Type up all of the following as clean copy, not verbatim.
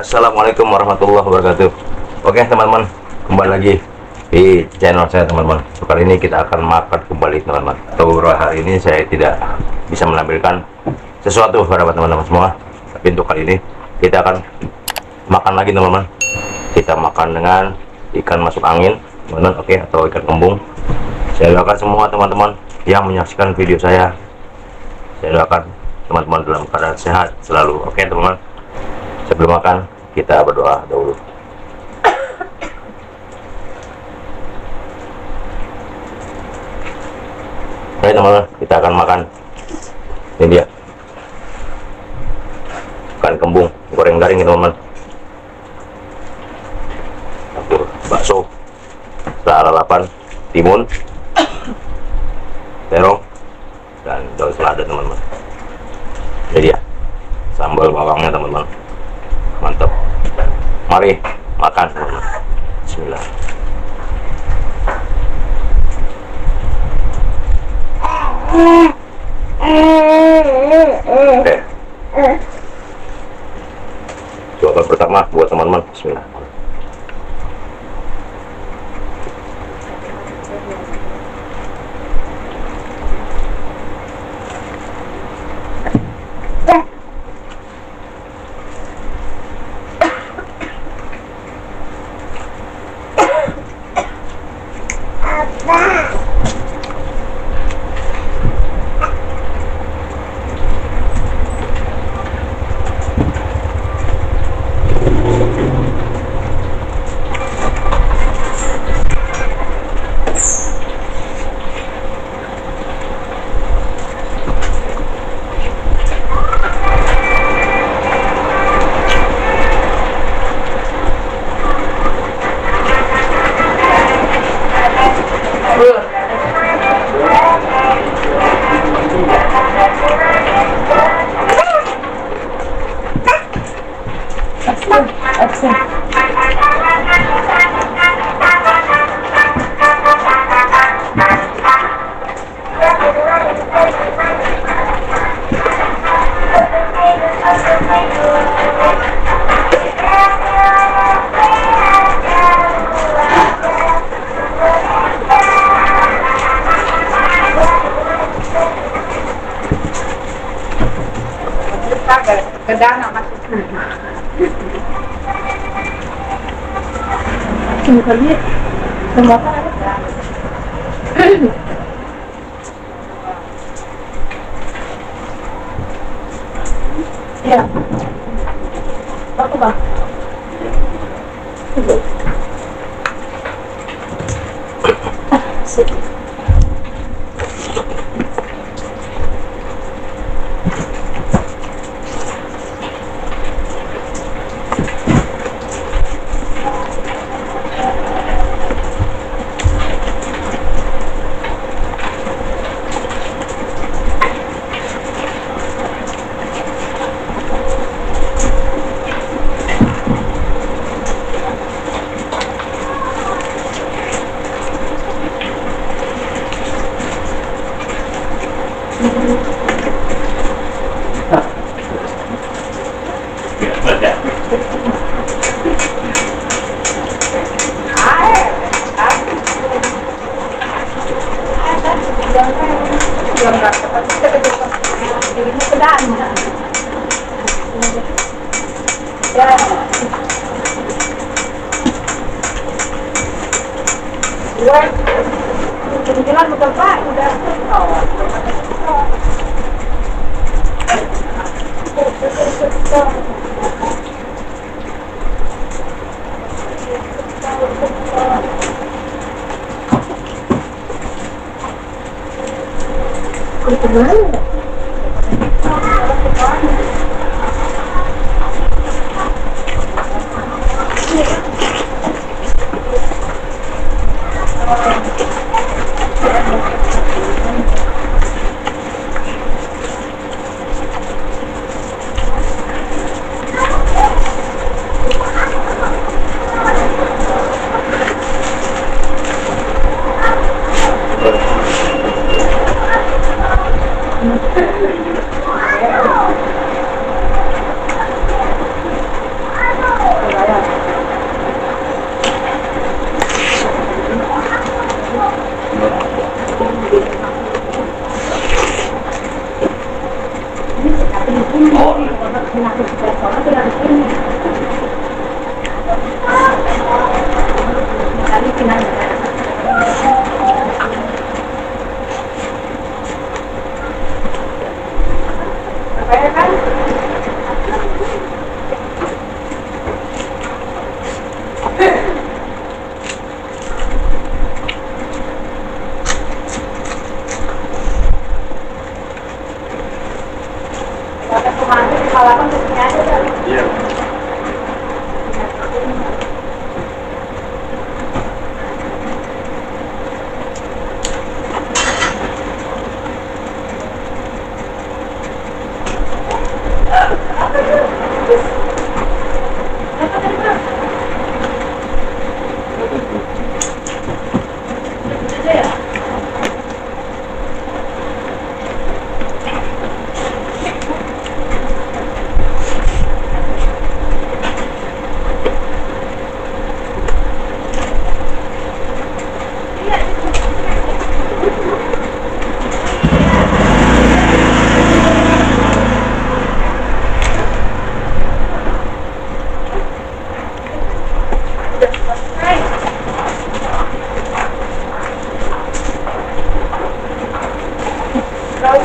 Assalamualaikum warahmatullahi wabarakatuh. Oke teman-teman, kembali lagi di channel saya teman-teman. Kali ini kita akan makan kembali teman-teman. Beberapa hari ini saya tidak bisa menampilkan sesuatu kepada teman-teman semua, tapi untuk kali ini kita akan makan lagi teman-teman. Kita makan dengan ikan masuk angin teman-teman, oke, atau ikan kembung. Saya doakan semua teman-teman yang menyaksikan video saya doakan teman-teman dalam keadaan sehat selalu, oke teman-teman. Sebelum makan kita berdoa dahulu. Oke teman-teman, kita akan makan. Ini dia ikan kembung goreng garing teman-teman, campur bakso, lalapan, timun, terong, dan daun selada teman-teman. Ini dia sambal bawangnya teman-teman, mantap. Mari makan teman-teman. Bismillah. Oke, coba pertama buat teman-teman. Bismillah. Kedana masuk kali semua ya aku bang kebetulan betul Pak udah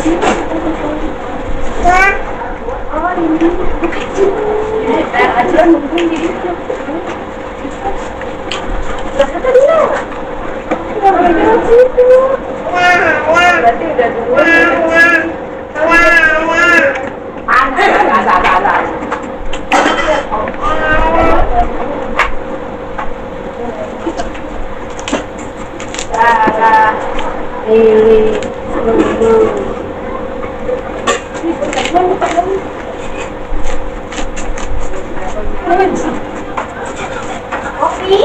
Oh, ini kecil. Aja mungkin di situ. Berarti dia. Berarti udah duluan. Ada. Ini. Kopi.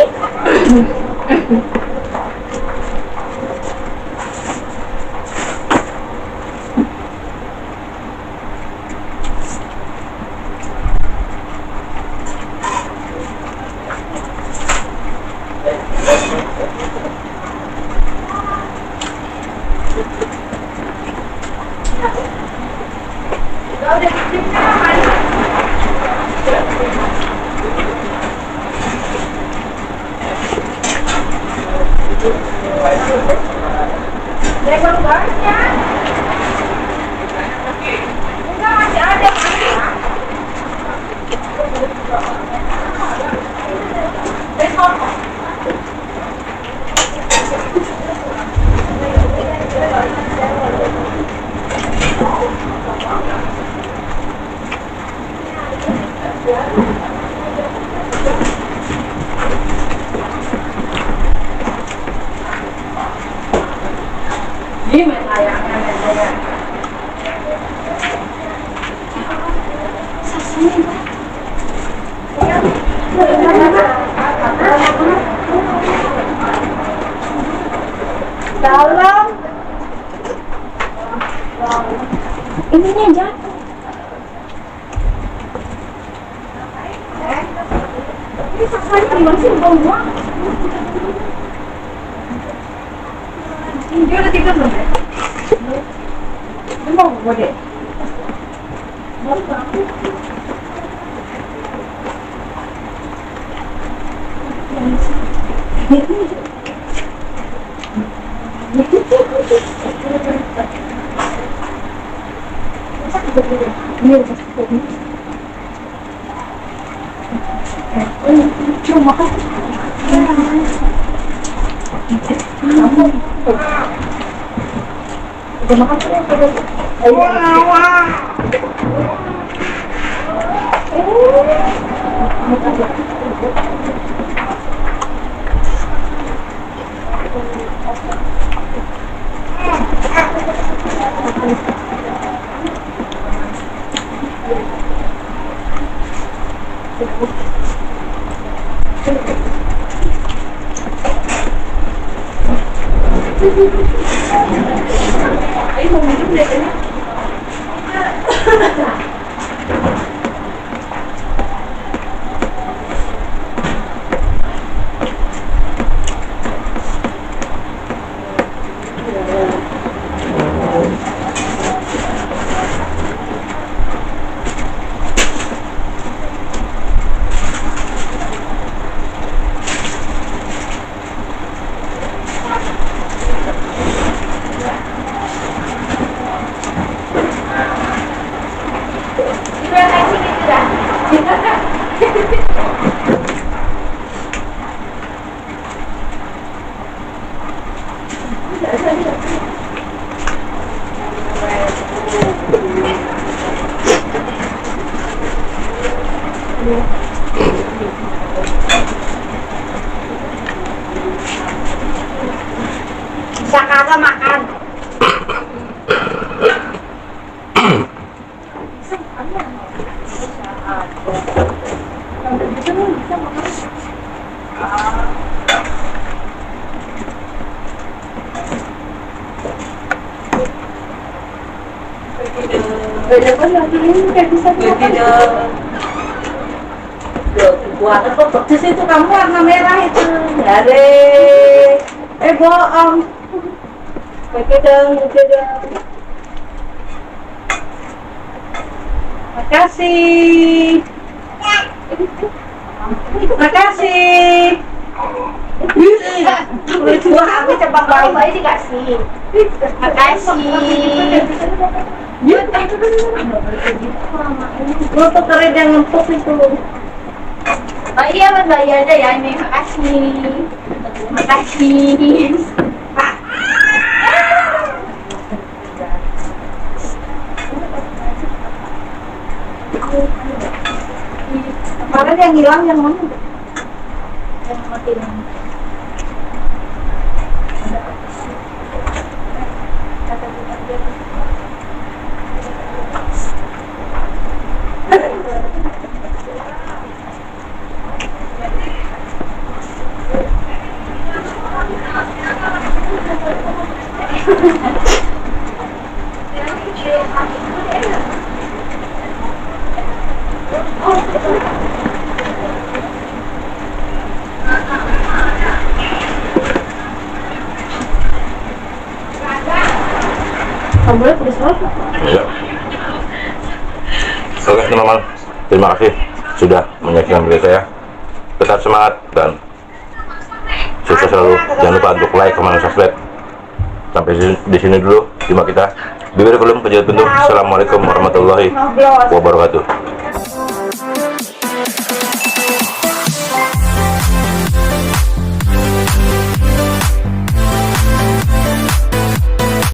Udah Dragon Ball-nya. Enggak, masih ada. Besok. Ini main layangan. Dalam. Ininya yang jatuh. Ini sakit masih bau. Dia udah tidur belum? Belum, boleh. Cuma udah makan tuh. Ayo mau minum deh ini. Bisa kagak makan? Buat apa pedes itu kamu warna merah itu dari bohong pakai dong. Makasih. Kulit buah aku cepat Baru baik. bayi dikasih. Makasih. Lu tuh keren yang ngempuk itu. Oh iya, Mas, bayi aja ya ini. Makasih. Makasih. Kemarin yang hilang yang mana? Yang makin Sambalnya pedes banget. Ya. Oke teman-teman, terima kasih sudah menyaksikan video saya. Tetap semangat dan sukses selalu. Jangan lupa untuk like, comment, dan subscribe. Sampai di sini dulu jumpa kita di video film kejadian bentuk. Assalamualaikum warahmatullahi wabarakatuh.